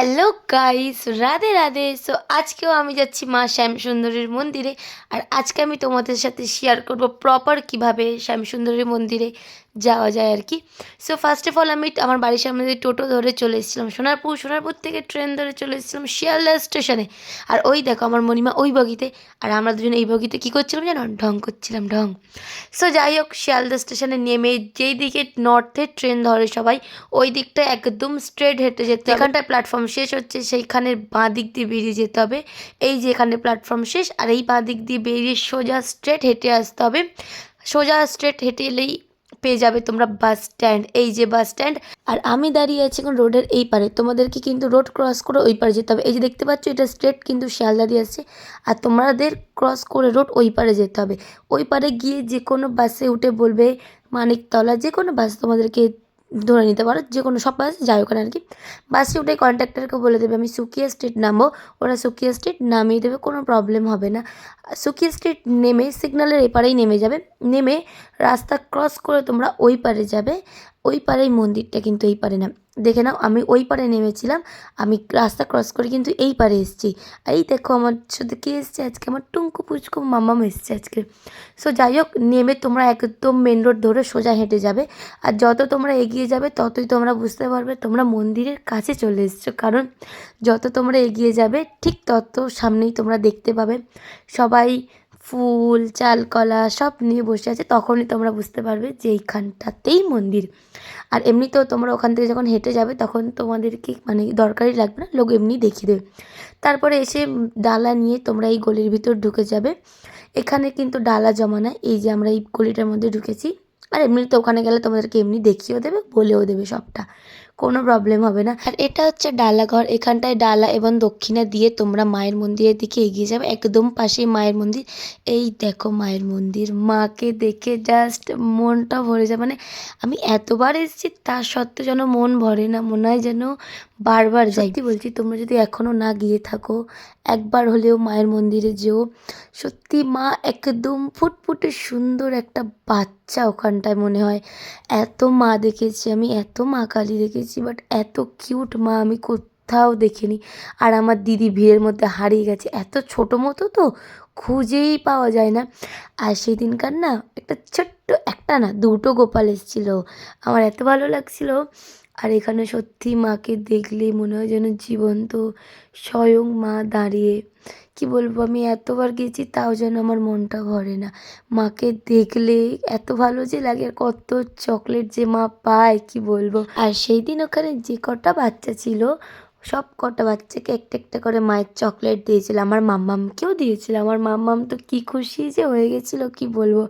Hello guys, Radhe Radhe. So আজকেও আমি যাচ্ছি মা শ্যামসুন্দরীর মন্দিরে। আর আজকে আমি তোমাদের সাথে শেয়ার করব প্রপার কিভাবে শ্যামসুন্দরীর মন্দিরে যাওয়া যায় আর কি। সো ফার্স্ট অফ অল আমি আমার বাড়ির সামনে দিয়ে টোটো ধরে চলে এসেছিলাম সোনারপুর থেকে ট্রেন ধরে চলে এসেছিলাম শিয়ালদা স্টেশনে। আর ওই দেখো আমার মণিমা ওই বগিতে, আর আমরা দুজন এই বগিতে কী করছিলাম জানো? ঢং করছিলাম, ঢং। সো যাই হোক, শিয়ালদা স্টেশনে নেমে যেই দিকে নর্থে ট্রেন ধরে সবাই, ওই দিকটা একদম স্ট্রেট হেঁটে যেতে হবে। যেখানটায় প্ল্যাটফর্ম শেষ হচ্ছে সেইখানের বাঁ দিক দিয়ে বেরিয়ে যেতে হবে। এই যে এখানে প্ল্যাটফর্ম শেষ, আর এই বাঁ দিক দিয়ে বেরিয়ে সোজা স্ট্রেট হেঁটে আসতে হবে। সোজা স্ট্রেট হেঁটে এলেই পেয়ে যাবে তোমরা বাস স্ট্যান্ড। এই যে বাস স্ট্যান্ড, আর আমি দাঁড়িয়ে আছি এখন রোডের এই পারে। তোমাদেরকে কিন্তু রোড ক্রস করে ওই পারে যেতে হবে। এই যে দেখতে পাচ্ছ, এটা স্ট্রেট কিন্তু শিয়ালদা দিয়ে আসছে, আর তোমাদের ক্রস করে রোড ওই পারে যেতে হবে। ওই পারে গিয়ে যে কোনো বাসে উঠে বলবে মানিকতলা, যে কোনো বাস তোমাদেরকে ধরে নিতে পারো, যে কোনো সব বাস যায় ওখানে আর কি। বাসে উঠে কন্ডাক্টরকে বলে দেবে আমি সুকিয়া স্ট্রিট নামবো, ওরা সুকিয়া স্ট্রিট নামিয়ে দেবে, কোনো প্রবলেম হবে না। সুকিয়া স্ট্রিট নেমে সিগন্যালের এপারেই নেমে যাবে। নেমে রাস্তা ক্রস করে তোমরা ওই পারে যাবে। ওই পারেই মন্দিরটা, কিন্তু এই পারে না। দেখে নাও, আমি ওই পারে নেমেছিলাম, আমি রাস্তা ক্রস করে কিন্তু এই পারে এসেছি। আর এই দেখো আমার সাথে কে এসছে আজকে, আমার টুঙ্কু পুচকু মামাম এসছে আজকে। সো যাই হোক, নেমে তোমরা একদম মেন রোড ধরে সোজা হেঁটে যাবে। আর যত তোমরা এগিয়ে যাবে ততই তোমরা বুঝতে পারবে তোমরা মন্দিরের কাছে চলে এসছো, কারণ যত তোমরা এগিয়ে যাবে ঠিক তত সামনেই তোমরা দেখতে পাবে সবাই ফুল চাল কলা সব নিয়ে বসে আছে। তখনই তোমরা বুঝতে পারবে যে এইখানটাতেই মন্দির। আর এমনিতেও তোমরা ওখান থেকে যখন হেঁটে যাবে তখন তোমাদেরকে মানে দরকারই লাগবে না, লোক এমনি দেখিয়ে দেবে। তারপরে এসে ডালা নিয়ে তোমরা এই গলির ভিতর ঢুকে যাবে। এখানে কিন্তু ডালা জমা না, এই যে আমরা এই গলিটার মধ্যে ঢুকেছি। আর এমনিতে ওখানে গেলে তোমাদেরকে এমনি দেখিয়েও দেবে, বলেও দেবে সবটা, কোনো প্রবলেম হবে না। আর এটা হচ্ছে ডালাঘর। এখানটায় ডালা এবং দক্ষিণা দিয়ে তোমরা মায়ের মন্দিরের দিকে এগিয়ে যাবে। একদম পাশেই মায়ের মন্দির। এই দেখো মায়ের মন্দির, মাকে দেখে জাস্ট মনটা ভরে যায়। মানে আমি এতবার এসেছি তার সত্ত্বেও যেন মন ভরে না, মনে হয় যেন বারবার যাই। বলছি, তোমরা যদি এখনও না গিয়ে থাকো একবার হলেও মায়ের মন্দিরে যেও। সত্যি মা একদম ফুটফুটে সুন্দর একটা বাচ্চা ওখানটায় মনে হয়। এত মা দেখেছি আমি, এত মা কালী দেখেছি, বাট এত কিউট মা আমি কোথাও দেখিনি। আর আমার দিদি ভিড়ের মধ্যে হারিয়ে গেছে, এত ছোটো মতো তো খুঁজেই পাওয়া যায় না। আর সেই দিনকার না একটা ছোট্ট, একটা না দুটো গোপাল এসেছিলো, আমার এত ভালো লাগছিল। আর এখানে সত্যি মাকে দেখলেই মনে হয় যেন জীবন্ত স্বয়ং মা দাঁড়িয়ে। কি বলবো, আমি এতবার গেছি তাও যেন আমার মনটা ভরে না। মাকে দেখলে এত ভালো যে লাগে, আর কত চকলেট যে মা পায় কি বলবো। আর সেই দিন ওখানে যে কটা বাচ্চা ছিল সব কটা বাচ্চাকে একটা একটা করে মায়ের চকলেট দিয়েছিল, আমার মাম্মামকেও দিয়েছিল। আমার মাম্মাম তো কি খুশি যে হয়ে গেছিলো কি বলবো।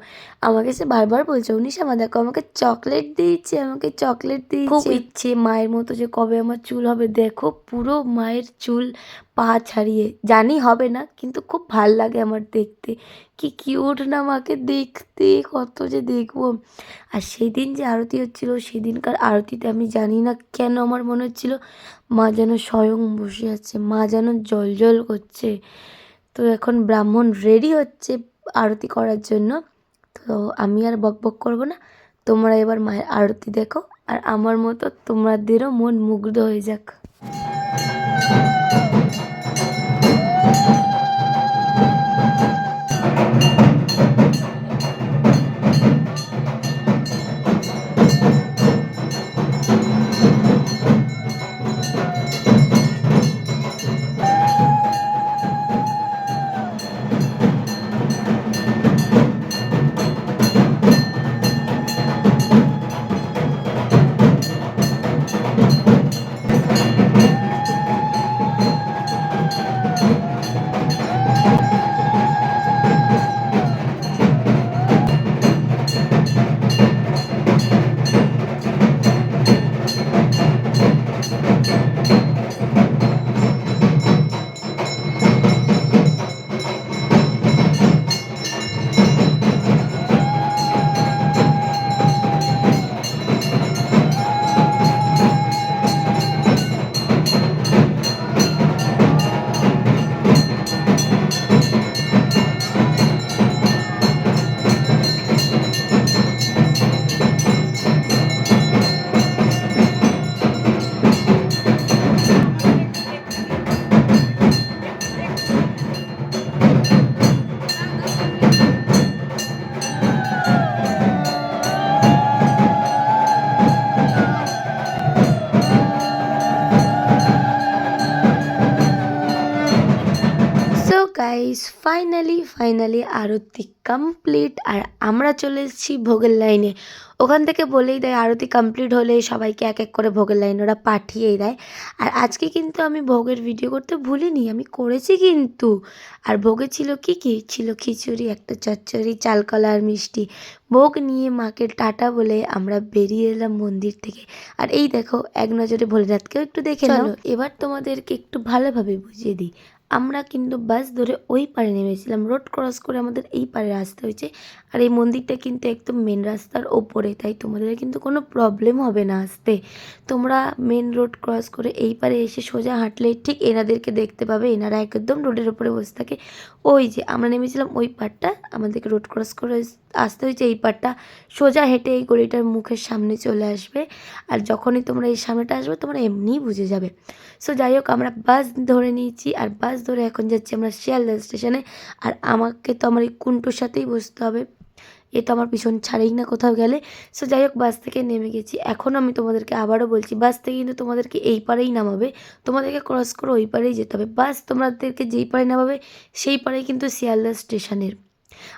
আমাকে সে বারবার বলছে, উনিশামা দেখো আমাকে চকলেট দিয়েছে, আমাকে চকলেট দিয়েছে। খুব ইচ্ছে মায়ের মতো যে কবে আমার চুল হবে। দেখো পুরো মায়ের চুল পা ছাড়িয়ে, জানি হবে না কিন্তু খুব ভাল লাগে আমার দেখতে। কি কিউট না মাকে দেখতে, কত যে দেখবো। আর সেদিন যে আরতি হচ্ছিল, সেদিনকার আরতিতে আমি জানি না কেন আমার মনে হচ্ছিল মা যেন স্বয়ং বসে আছে, মা যেন জ্বলজ্বল করছে। তো এখন ব্রাহ্মণ রেডি হচ্ছে আরতি করার জন্য। তো আমি আর বকবক করবো না, তোমরা এবার মায়ের আরতি দেখো, আর আমার মতো তোমাদেরও মন মুগ্ধ হয়ে যাক। ফাইনালি আরতি কমপ্লিট। আর আমরা চলে এসেছি ভোগের লাইনে। ওখান থেকে বলেই দেয় আরতি কমপ্লিট হলে সবাইকে এক এক করে ভোগের লাইনে ওরা পাঠিয়েই দেয়। আর আজকে কিন্তু আমি ভোগের ভিডিও করতে ভুলিনি, আমি করেছি কিন্তু। আর ভোগে ছিল কি ছিল, খিচুড়ি, একটা চচ্চড়ি, চালকলা আর মিষ্টি। ভোগ নিয়ে মাকে টাটা বলে আমরা বেরিয়ে এলাম মন্দির থেকে। আর এই দেখো এক নজরে ভোলেনাথকেও একটু দেখে নাও। এবার তোমাদেরকে একটু ভালোভাবে বুঝিয়ে দিই। আমরা কিন্তু বাস ধরে ওই পারে নেমেছিলাম, রোড ক্রস করে আমাদের এই পারে আসতে হয়েছে। আর এই মন্দিরটা কিন্তু একদম মেন রাস্তার ওপরে, তাই তোমাদের কিন্তু কোনো প্রবলেম হবে না আসতে। তোমরা মেন রোড ক্রস করে এই পারে এসে সোজা হাঁটলেই ঠিক এনাদেরকে দেখতে পাবে। এনারা একদম রোডের ওপরে বসে থাকে। ওই যে আমরা নেমেছিলাম ওই পারটা, আমাদেরকে রোড ক্রস করে আসতে হয়েছে এই পারটা। সোজা হেঁটে এই গলিটার মুখের সামনে চলে আসবে। আর যখনই তোমরা এই সামনেটা আসবে তোমরা এমনিই বুঝে যাবে। সো যাই হোক আমরা বাস ধরে নিয়েছি, আর বাস ধরে এখন যাচ্ছি আমরা শিয়ালদা স্টেশনে। আর আমাকে তো আমার এই কুন্টুর সাথেই বসতে হবে, এ তো আমার পিছন ছাড়েই না কোথাও গেলে। সো যাই হোক বাস থেকে নেমে গেছি। এখন আমি তোমাদেরকে আবারও বলছি, বাস থেকে কিন্তু তোমাদেরকে এই পারেই নামাবে, তোমাদেরকে ক্রস করে ওই পারেই যেতে হবে। বাস তোমাদেরকে যেই পারে নামাবে সেই পারেই কিন্তু শিয়ালদা স্টেশনের।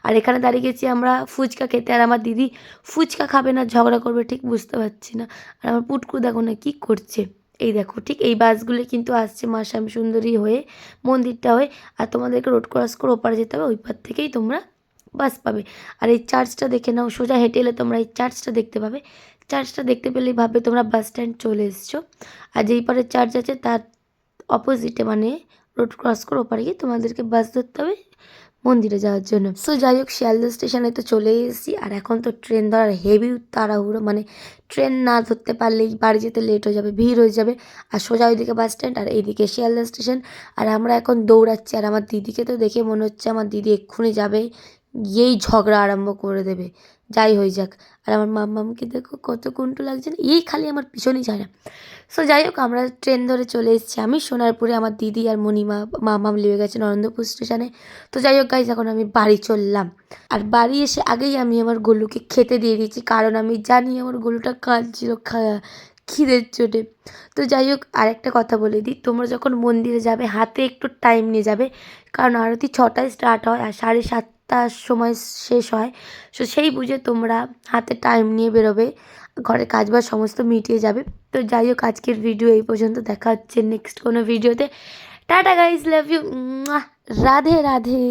আর এখানে দাঁড়িয়ে গেছি আমরা ফুচকা খেতে। আর আমার দিদি ফুচকা খাবে না, ঝগড়া করবে, ঠিক বুঝতে পারছি না। আর আমার পুটকু দেখো না কী করছে। এই দেখো ঠিক এই বাসগুলি কিন্তু আসছে মা শ্যামসুন্দরী হয়ে, মন্দিরটা হয়ে। আর তোমাদেরকে রোড ক্রস করে ওপারে যেতে হবে, ওই পার থেকেই তোমরা বাস পাবে। আর এই চার্চটা দেখে নাও, সোজা হেঁটে এলে তোমরা এই চার্চটা দেখতে পাবে। চার্চটা দেখতে পেলেই ভাববে তোমরা বাস স্ট্যান্ড চলে এসছো। আর যেই পারে চার্চ আছে তার অপোজিটে, মানে রোড ক্রস করে ওপারে গিয়ে তোমাদেরকে বাস ধরতে হবে মন্দিরে যাওয়ার জন্য। সো যাই হোক শিয়ালদা স্টেশনে তো চলে এসেছি। আর এখন তো ট্রেন ধরার হেভি তাড়াহুড়ো, মানে ট্রেন না ধরতে পারলেই বাড়ি যেতে লেট হয়ে যাবে, ভিড় হয়ে যাবে। আর সোজা ওইদিকে বাস স্ট্যান্ড আর এইদিকে শিয়ালদা স্টেশন। আর আমরা এখন দৌড়াচ্ছি। আর আমার দিদিকে তো দেখে মনে হচ্ছে আমার দিদি এক্ষুনি যাবে, গিয়েই ঝগড়া আরম্ভ করে দেবে, যাই হয়ে যাক। আর আমার মাম্মামকে দেখো কত কুন্টু লাগছে না, এই খালি আমার পিছনেই যায় না। সো যাই হোক আমরা ট্রেন ধরে চলে এসেছি আমি সোনারপুরে, আমার দিদি আর মণিমা মামাম লেগে গেছে নরেন্দ্রপুর স্টেশনে। তো যাই হোক গাইজ এখন আমি বাড়ি চললাম। আর বাড়ি এসে আগেই আমি আমার গলুকে খেতে দিয়ে দিয়েছি, কারণ আমি জানি আমার গলুটা কাঁদছিল খিদের চোটে। তো যাই হোক আরেকটা কথা বলে দিই, তোমরা যখন মন্দিরে যাবে হাতে একটু টাইম নিয়ে যাবে, কারণ আরতি 6টায় স্টার্ট হয় আর 7:30টার সময় শেষ হয়। সো সেই বুঝে তোমরা হাতে টাইম নিয়ে বেরোবে, ঘরে কাজবাজ সমস্ত মিটিয়ে যাবে। তো যাই হোক আজকের ভিডিও এই পর্যন্ত, দেখা হচ্ছে নেক্সট কোনো ভিডিওতে। Tata guys, love you, Radhe Radhe.